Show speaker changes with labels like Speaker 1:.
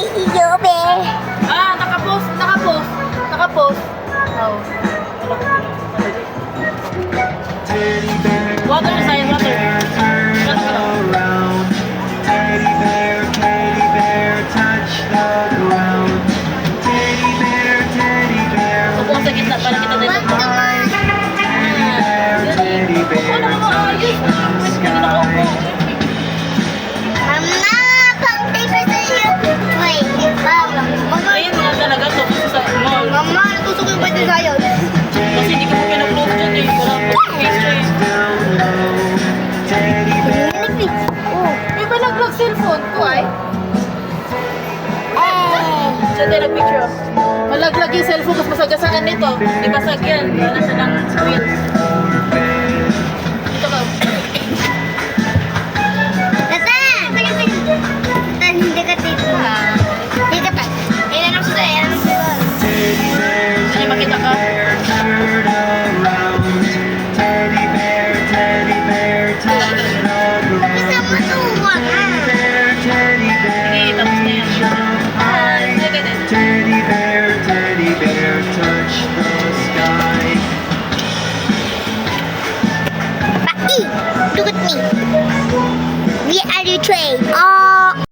Speaker 1: Yobe.
Speaker 2: Ah, nakapost. Oh. Water, Zion, water.
Speaker 3: Teddy bear, touch the ground. Teddy bear,
Speaker 2: Upo sa gitna para kita dito.
Speaker 3: teddy bear, touch the sky.
Speaker 1: Mama, pang paper sa'yo. Wait, Mama.
Speaker 2: Ayun mga talaga to sa mall.
Speaker 1: Mama, natusok yung pwede sa'yo.
Speaker 2: Kasi hindi ko po pinag-close dyan eh. Wala picture.
Speaker 3: Teddy bear,
Speaker 2: May ba nag-cellphone ko ay? Siya tayo nag-picture. Malaglag yung cellphone kasi masagasaan nito. Di basag yan. Wala siya ng screen. Ito ka.
Speaker 1: Tata! Tata, hindi ka dito. Hindi ka pa. Ayun ako sa'yo.
Speaker 2: Ay, makita ka.
Speaker 3: turn around. Teddy bear, touch the ground.
Speaker 1: Isa matuwa ka.
Speaker 3: Teddy bear,
Speaker 2: Sige, tapos na yan.
Speaker 3: high.
Speaker 2: Sige din.
Speaker 3: Teddy bear, touch the sky.
Speaker 1: Paki, look at me. We are the train.